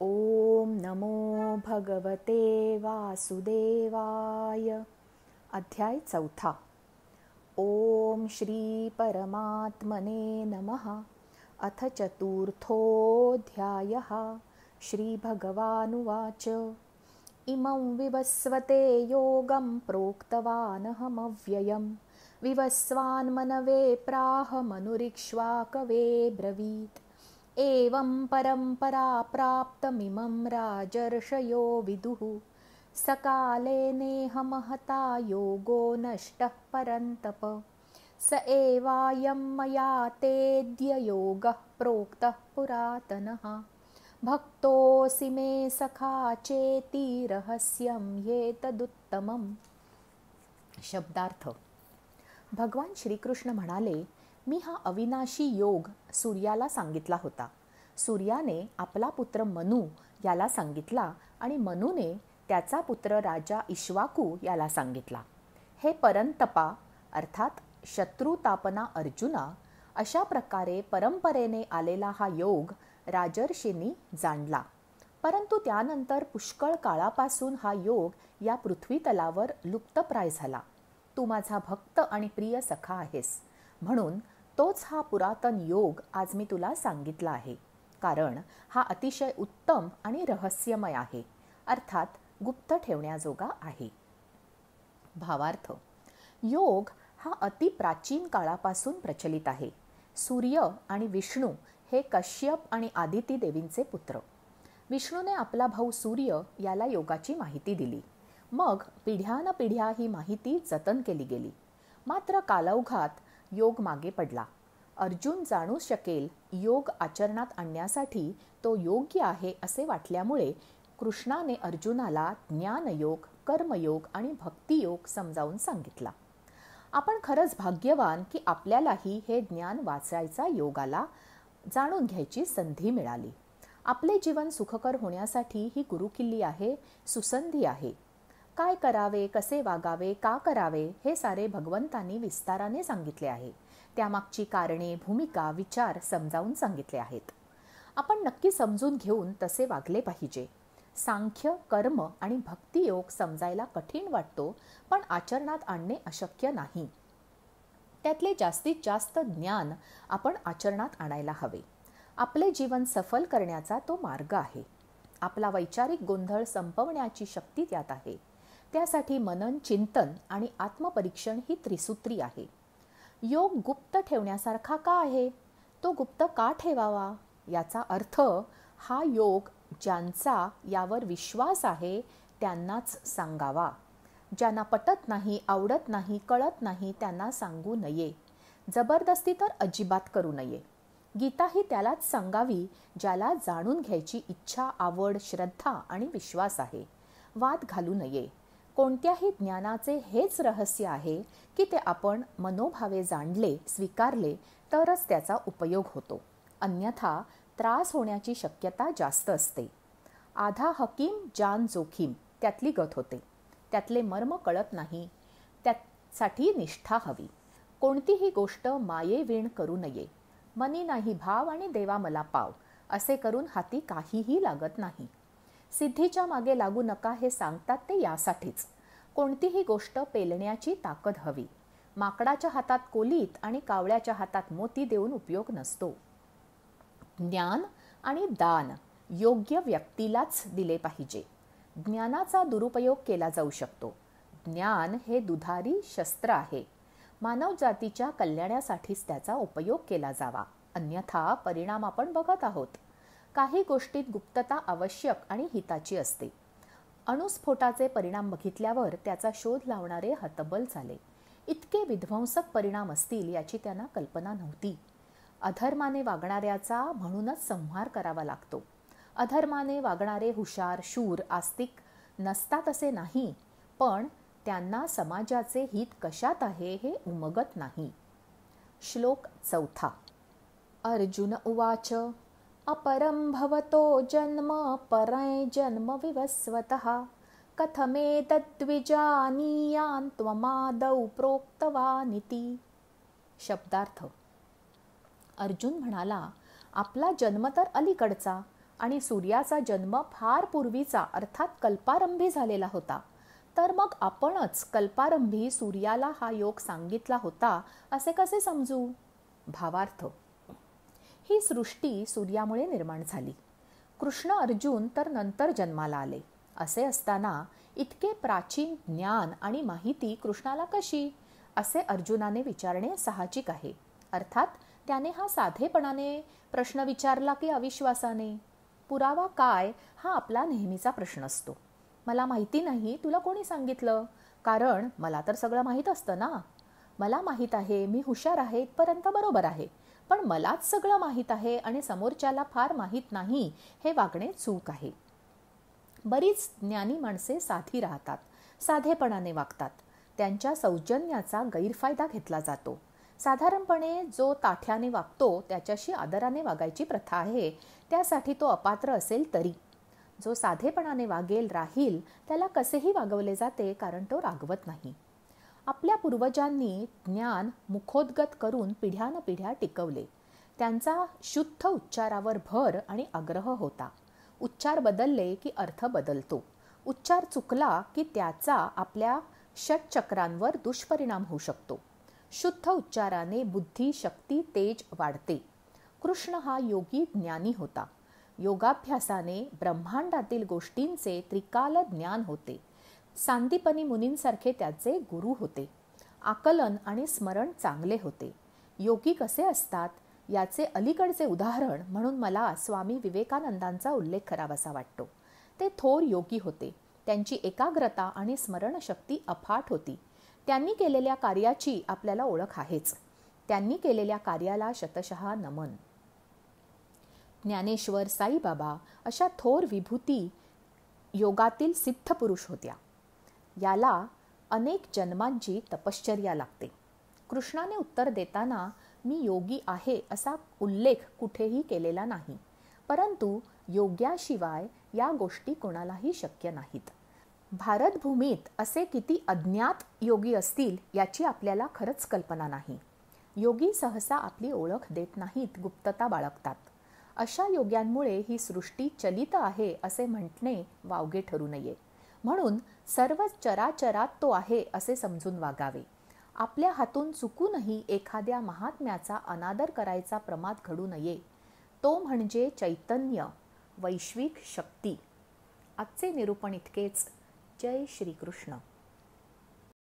ओम नमो भगवते वासुदेवाय. अध्याय 4. ओम श्री परमात्मने नमः. अथ चतुर्थोऽध्यायः. श्रीभगवानुवाच. इमं विवस्वते योगं प्रोक्तवानहमव्ययम्. विवस्वान्मनवे प्राह मनुरिक्ष्वाकवे ब्रवीत्. एवं परम्परा प्राप्तमिमं राजर्षयो विदुः. सकाले नेह महता योगो नष्टः परन्तप. स एवायं मया तेऽद्य योगः प्रोक्तः पुरातनः. भक्तोऽसि मे सखा चेति रहस्यं ह्येतदुत्तमम्. शब्दार्थ. भगवान श्रीकृष्ण म्हणाले, मी हा अविनाशी योग सूर्याला सांगितला होता. सूर्याने आपला पुत्र मनू याला सांगितला आणि मनूने त्याचा पुत्र राजा इक्ष्वाकू याला सांगितला. हे परंतपा अर्थात शत्रुतापना अर्जुना, अशा प्रकारे परंपरेने आलेला हा योग राजर्षींनी जाणला. परंतु त्यानंतर पुष्कळ काळापासून हा योग या पृथ्वीतलावर लुप्तप्राय झाला. तू माझा भक्त आणि प्रिय सखा आहेस, म्हणून तोच हा पुरातन योग आज मी तुला सांगितला आहे. कारण हा अतिशय उत्तम आणि रहस्यमय आहे, अर्थात गुप्त ठेवण्याजोगा आहे. भावार्थ. योग हा अति प्राचीन काळापासून प्रचलित आहे. सूर्य आणि विष्णू हे कश्यप आणि आदिती देवींचे पुत्र. विष्णूने आपला भाऊ सूर्य याला योगाची माहिती दिली. मग पिढ्यानपिढ्या ही माहिती जतन केली गेली. मात्र कालौघात योग मागे पडला. अर्जुन जाणू शकेल योग आचरणात आणण्यासाठी तो योग्य आहे असे वाटल्यामुळे कृष्णाने अर्जुनाला ज्ञानयोग, कर्मयोग आणि भक्तियोग समजावून सांगितला. आपण खरंच भाग्यवान की आपल्यालाही हे ज्ञान वाचायचा योग आला, जाणून घ्यायची संधी मिळाली. आपले जीवन सुखकर होण्यासाठी ही गुरुकिल्ली आहे, सुसंधी आहे. काय करावे, कसे वागावे, का करावे हे सारे भगवंतांनी विस्ताराने सांगितले आहे. त्यामागची कारणे, भूमिका, विचार समजावून सांगितले आहेत. आपण नक्की समजून घेऊन तसे वागले पाहिजे. सांख्य, कर्म आणि भक्तियोग समजायला कठीण वाटतो, पण आचरणात आणणे अशक्य नाही. त्यातले जास्तीत जास्त ज्ञान आपण आचरणात आणायला हवे. आपले जीवन सफल करण्याचा तो मार्ग आहे. आपला वैचारिक गोंधळ संपवण्याची शक्ती त्यात आहे. त्यासाठी मनन, चिंतन आणि आत्मपरीक्षण ही त्रिसूत्री आहे. योग गुप्त ठेवण्यासारखा का आहे? तो गुप्त का ठेवावा? याचा अर्थ हा योग ज्यांचा यावर विश्वास आहे त्यांनाच सांगावा. ज्यांना पटत नाही, आवडत नाही, कळत नाही त्यांना सांगू नये. जबरदस्ती तर अजिबात करू नये. गीताही त्यालाच सांगावी ज्याला जाणून घ्यायची इच्छा, आवड, श्रद्धा आणि विश्वास आहे. वाद घालू नये. कोणत्याही ज्ञानाचे हेच रहस्य आहे की ते आपण मनोभावे जाणले, स्वीकारले तरच त्याचा उपयोग होतो. अन्यथा त्रास होण्याची शक्यता जास्त असते. आधा हकीम जान जोखीम त्यातली गत होते. त्यातले मर्म कळत नाही. त्यासाठी निष्ठा हवी. कोणतीही गोष्ट मायेवीण करू नये. मनी नाही भाव आणि देवा मला पाव असे करून हाती काहीही लागत नाही. सिद्धीच्या मागे लागू नका हे सांगतात ते यासाठीच. कोणतीही गोष्ट पेलण्याची ताकद हवी. माकडाच्या हातात कोलीत आणि कावळ्याच्या हातात मोती देऊन उपयोग नसतो. ज्ञान आणि दान योग्य व्यक्तीलाच दिले पाहिजे. ज्ञानाचा दुरुपयोग केला जाऊ शकतो. ज्ञान हे दुधारी शस्त्र आहे. मानवजातीच्या कल्याणासाठीच त्याचा उपयोग केला जावा. अन्यथा परिणाम आपण बघत आहोत. काही गोष्टीत गुप्तता आवश्यक आणि हिताची असते. अणुस्फोटाचे परिणाम बघितल्यावर त्याचा शोध लावणारे हतबल झाले. इतके विध्वंसक परिणाम असतील याची त्यांना कल्पना नव्हती. अधर्माने वागणाऱ्याचा म्हणूनच संहार करावा लागतो. अधर्माने वागणारे हुशार, शूर, आस्तिक नसतात असे नाही, पण त्यांना समाजाचे हित कशात आहे हे उमगत नाही. श्लोक 4. अर्जुन उवाच. अपरं भवतो जन्म परं जन्म विवस्वतः. कथमेतद्विजानीयान् त्वमादौ प्रोक्तवानिति. शब्दार्थ. अर्जुन म्हणाला, आपला जन्म तर अलीकडचा आणि सूर्याचा जन्म फार पूर्वीचा अर्थात कल्पारंभी झालेला होता, तर मग आपणच कल्पारंभी सूर्याला हा योग सांगितला होता असे कसे समजू? भावार्थ: ही सृष्टी सूर्यामुळे निर्माण झाली. कृष्ण अर्जुन तर नंतर जन्माला आले. असे असताना इतके प्राचीन ज्ञान आणि माहिती कृष्णाला कशी, असे अर्जुनाने विचारणे साहजिक आहे. अर्थात त्याने हा साधेपणाने प्रश्न विचारला की अविश्वासाने? पुरावा काय हा आपला नेहमीचा प्रश्न असतो. मला माहिती नाही, तुला कोणी सांगितलं? कारण मला तर सगळं माहीत असतं ना. मला माहीत आहे, मी हुशार आहे इथपर्यंत बरोबर आहे, पण मलाच सगळं माहीत आहे आणि समोरच्याला फार माहीत नाही हे वागणे चूक आहे. बरीच ज्ञानी माणसे साधी राहतात, साधेपणाने वागतात. त्यांच्या सौजन्याचा गैरफायदा घेतला जातो. साधारणपणे जो ताठ्याने वागतो त्याच्याशी आदराने वागायची प्रथा आहे, त्यासाठी तो अपात्र असेल तरी. जो साधेपणाने वागेल राहील त्याला कसेही वागवले जाते, कारण तो रागवत नाही. आपल्या पूर्वजांनी ज्ञान मुखोद्गत करून पिढ्यानपिढ्या टिकवले. त्यांचा शुद्ध उच्चारावर भर आणि आग्रह होता. उच्चार बदलले की अर्थ बदलतो. उच्चार चुकला की त्याचा आपल्या षटचक्रांवर दुष्परिणाम होऊ शकतो. शुद्ध उच्चाराने बुद्धी, शक्ती, तेज वाढते. कृष्ण हा योगी ज्ञानी होता. योगाभ्यासाने ब्रह्मांडातील गोष्टींचे त्रिकाल ज्ञान होते. सांदीपनी मुनींसारखे त्याचे गुरु होते. आकलन आणि स्मरण चांगले होते. योगी कसे असतात याचे अलीकडचे उदाहरण म्हणून मला स्वामी विवेकानंदांचा उल्लेख करावासा वाटतो. ते थोर योगी होते. त्यांची एकाग्रता आणि स्मरणशक्ती अफाट होती. त्यांनी केलेल्या कार्याची आपल्याला ओळख आहेच. त्यांनी केलेल्या कार्याला शतशः नमन. ज्ञानेश्वर, साईबाबा अशा थोर विभूती योगातील सिद्ध पुरुष होत्या. याला अनेक जन्मांची तपश्चर्या लागते. कृष्णाने उत्तर देताना मी योगी आहे असा उल्लेख कुठेही केलेला नाही. परंतु योग्याशिवाय या गोष्टी कोणालाही शक्य नाहीत. भारतभूमीत असे किती अज्ञात योगी असतील याची आपल्याला खरंच कल्पना नाही. योगी सहसा आपली ओळख देत नाहीत, गुप्तता बाळगतात. अशा योग्यांमुळे ही सृष्टी चलित आहे असे म्हटणे वावगे ठरू नये. म्हणून सर्व चराचरात तो आहे असे समजून वागावे. आपल्या हातून चुकूनही एखाद्या महात्म्याचा अनादर करायचा प्रमाद घडू नये. तो म्हणजे चैतन्य, वैश्विक शक्ती. आजचे निरूपण इतकेच. जय श्री कृष्ण.